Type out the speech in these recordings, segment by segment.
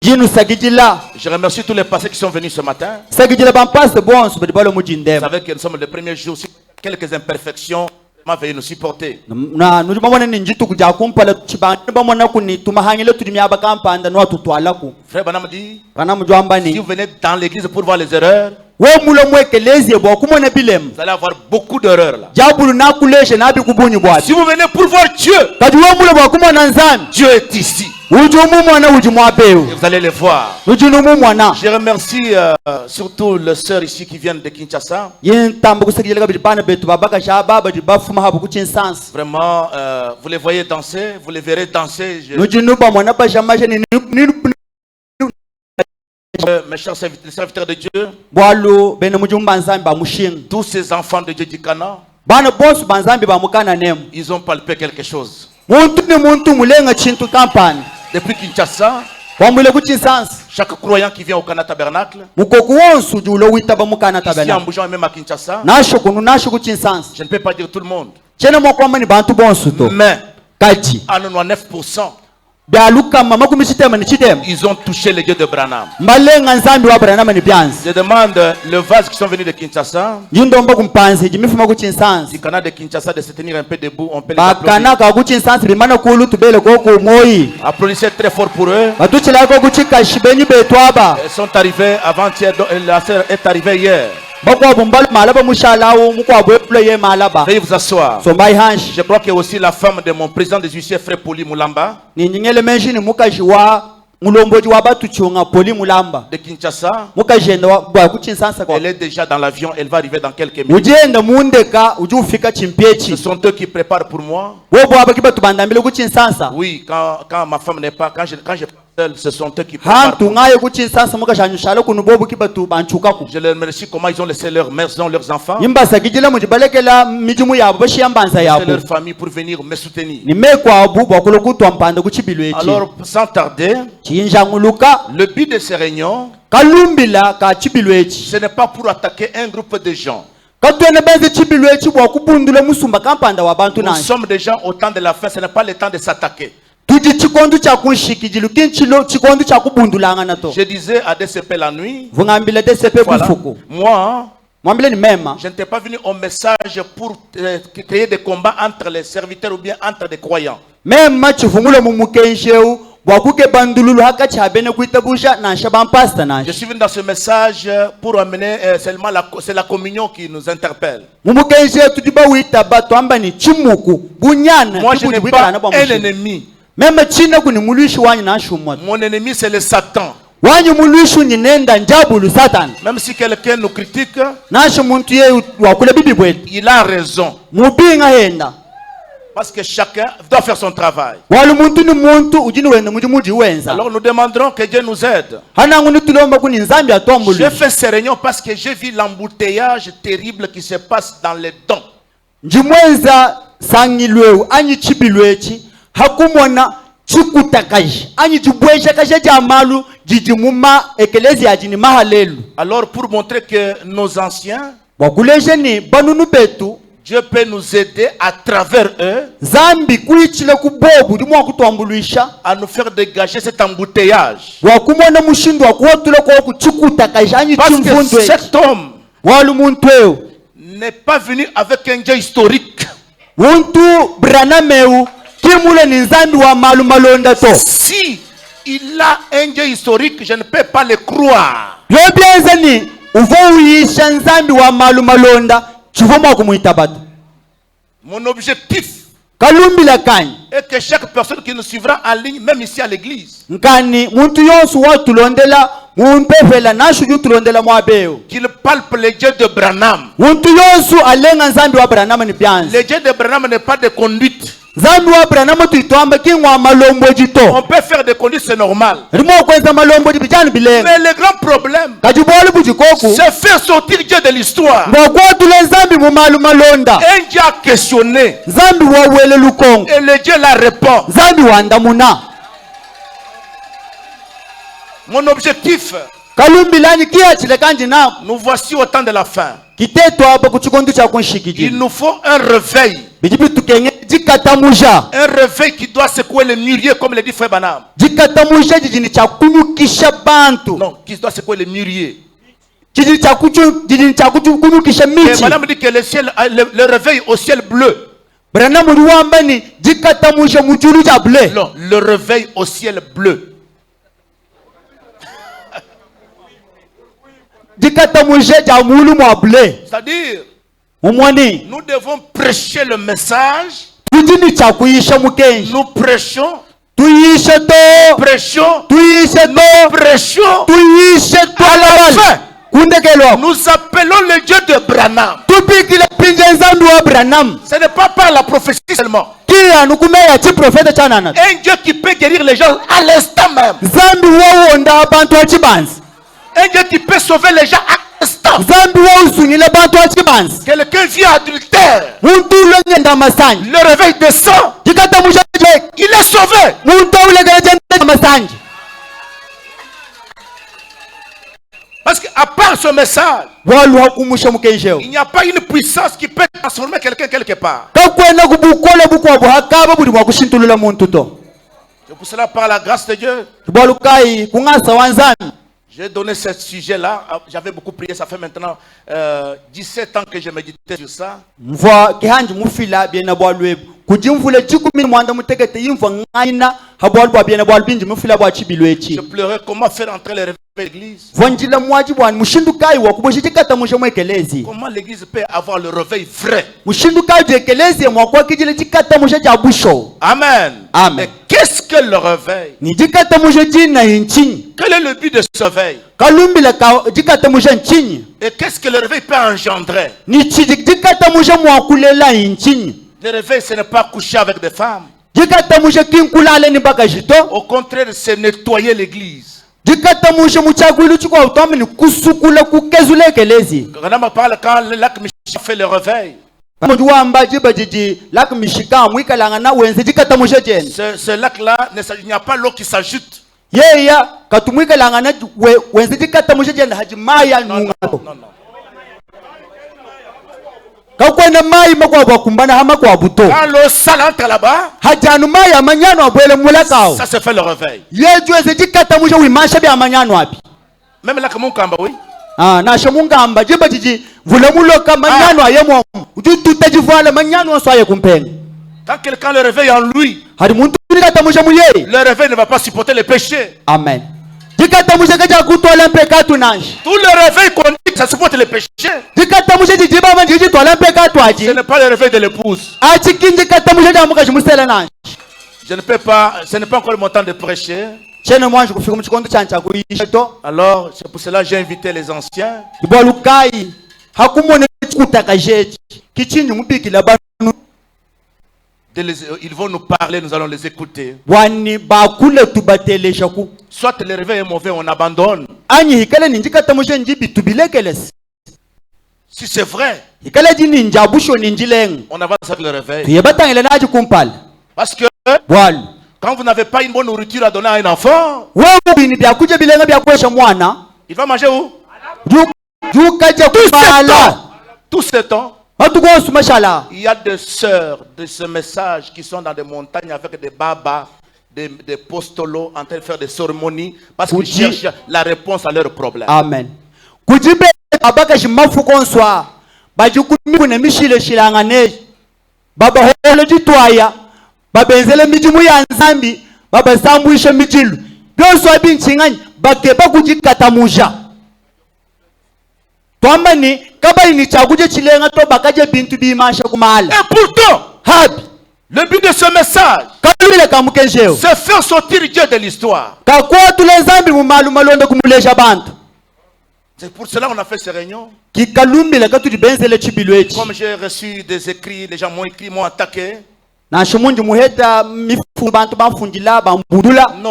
Je remercie tous les pasteurs qui sont venus ce matin. Vous savez que nous sommes le premier jour. Quelques imperfections veuillez nous supporter. Frère Branham dit, si vous venez dans l'église pour voir les erreurs, vous allez avoir beaucoup d'erreurs là. Si vous venez pour voir Dieu, Dieu est ici. Et vous allez le voir. Je remercie surtout les sœurs ici qui viennent de Kinshasa. Vraiment, vous les voyez danser, vous les verrez danser. Mes chers serviteurs de Dieu, tous ces enfants de Dieu du Cana, ils ont palpé quelque chose. Depuis Kinshasa, chaque croyant qui vient au Cana Tabernacle, ici en bougeant même à Kinshasa, je ne peux pas dire tout le monde, mais à 99%, ils ont touché les dieux de Branham. Je demande le vase qui sont venus de Kinshasa, du Cana de Kinshasa, de se tenir un peu debout. On peut les applaudir. Applaudissez très fort pour eux. Ils sont arrivés avant-hier, la sœur est arrivée hier. Veuillez vous asseoir. Je crois que aussi la femme de mon président des huissiers, frère Poli Mulamba, de Kinshasa, elle est déjà dans l'avion, elle va arriver dans quelques minutes. Ce sont eux qui préparent pour moi. Oui, quand ma femme n'est pas, quand je ce sont eux qui préparent. Je les remercie comment ils ont laissé leurs maisons, leurs enfants, leur famille pour venir me soutenir. Alors, sans tarder, le but de ces réunions, ce n'est pas pour attaquer un groupe de gens. Nous sommes déjà au temps de la fin, ce n'est pas le temps de s'attaquer. Je disais à DCP la nuit, voilà, moi, je n'étais pas venu au message pour créer des combats entre les serviteurs ou bien entre des croyants. Je suis venu dans ce message pour amener seulement c'est la communion qui nous interpelle. Moi, je n'ai pas un ennemi. Mon ennemi, c'est le Satan. Même si quelqu'un nous critique, il a raison. Parce que chacun doit faire son travail. Alors nous demanderons que Dieu nous aide. J'ai fait ces réunions parce que j'ai vu l'embouteillage terrible qui se passe dans les dons. Alors pour montrer que nos anciens, Dieu peut nous aider à travers eux à nous faire dégager cet embouteillage. Parce que cet homme n'est pas venu avec un Dieu historique. Si il a un Dieu historique, je ne peux pas le croire. Mon objectif est que chaque personne qui nous suivra en ligne, même ici à l'église, qu'il palpe les dieux de Branham. Le Dieu de Branham n'est pas de conduite. On peut faire des conduites, c'est normal. Mais le grand problème, c'est faire sortir Dieu de l'histoire. Un Dieu a questionné. Et le Dieu la répond. Mon objectif, nous voici au temps de la fin. Il nous faut un réveil Un réveil qui doit secouer les mûriers, comme le dit Frère Branham. Non, qui doit secouer les mûriers. Et Branham dit que le réveil au ciel bleu. Non, le réveil au ciel bleu. C'est-à-dire, nous devons prêcher le message. Nous prêchons. Nous appelons le Dieu de Branham. Ce n'est pas par la prophétie seulement. Un Dieu qui peut guérir les gens à l'instant même. Un Dieu qui peut sauver les gens à l'instant. Quelqu'un vient adultère. Le réveil descend. Il est sauvé. Parce qu'à part ce message, il n'y a pas une puissance qui peut transformer quelqu'un quelque part. C'est pour cela, par la grâce de Dieu, j'ai donné ce sujet-là. J'avais beaucoup prié. Ça fait maintenant 17 ans que je méditais sur ça. Je pleurais comment faire entrer les réveils de l'église. Comment l'église peut avoir le réveil vrai. Amen. Mais qu'est-ce que le réveil? Quel est le but de ce réveil? Et qu'est-ce que le réveil peut engendrer? Le réveil, ce n'est pas coucher avec des femmes. Au contraire, c'est nettoyer l'église. Quand Lac Michigan fait le réveil, ce lac-là, il n'y a pas l'eau qui s'ajoute. Non, non, non. Quand l'eau sale entre là-bas, ça se fait le réveil. Même là, comme on kamba, oui. Quand quelqu'un le réveille en lui, le réveil ne va pas supporter les péchés. Amen. Tout le réveil qu'on dit que ça supporte les péchés, ce n'est pas le réveil de l'épouse. Je ne peux pas, ce n'est pas encore le montant de prêcher. Alors, c'est pour cela que j'ai invité les anciens. Ils vont nous parler, nous allons les écouter. Soit le réveil est mauvais, on abandonne. Si c'est vrai, on avance avec le réveil. Parce que quand vous n'avez pas une bonne nourriture à donner à un enfant, il va manger où? Tout ce temps, il y a des sœurs de ce message qui sont dans des montagnes avec des babas, des postolos en train de faire des cérémonies parce qu'ils cherchent la réponse à leurs problèmes. Amen. Et pourtant, le but de ce message, c'est faire sortir Dieu de l'histoire. C'est pour cela qu'on a fait ces réunions. Comme j'ai reçu des écrits, les gens m'ont écrit, m'ont attaqué. Non,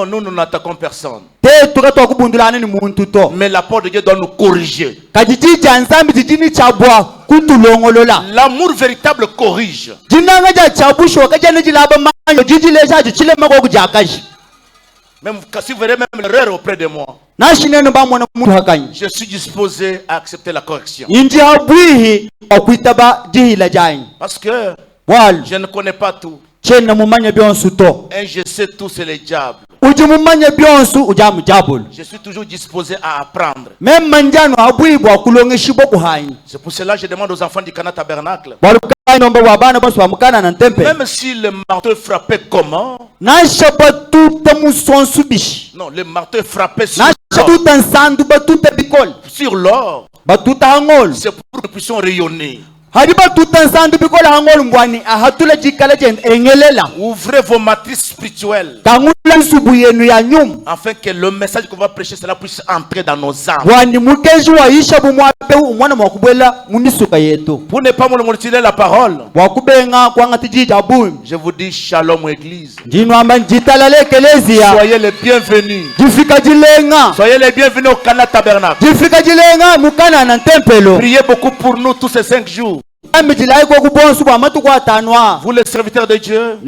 nous n'attaquons personne. Mais la porte de Dieu doit nous corriger. L'amour véritable corrige. Même si vous verrez même l'erreur auprès de moi, je suis disposé à accepter la correction. Parce que Je ne connais pas tout. Et je sais tout, c'est les diables. Je suis toujours disposé à apprendre. C'est pour cela que je demande aux enfants du Cana Tabernacle. Même si le marteau frappait comment? Non, le marteau frappait sur l'or. C'est pour que nous puissions rayonner. Ouvrez vos matrices spirituelles afin que le message qu'on va prêcher cela puisse entrer dans nos âmes. Pour ne pas monopoliser la parole, je vous dis shalom église. Soyez les bienvenus. Soyez les bienvenus au Cana Tabernacle. Priez beaucoup pour nous tous ces 5 jours. Vous les serviteurs de Dieu,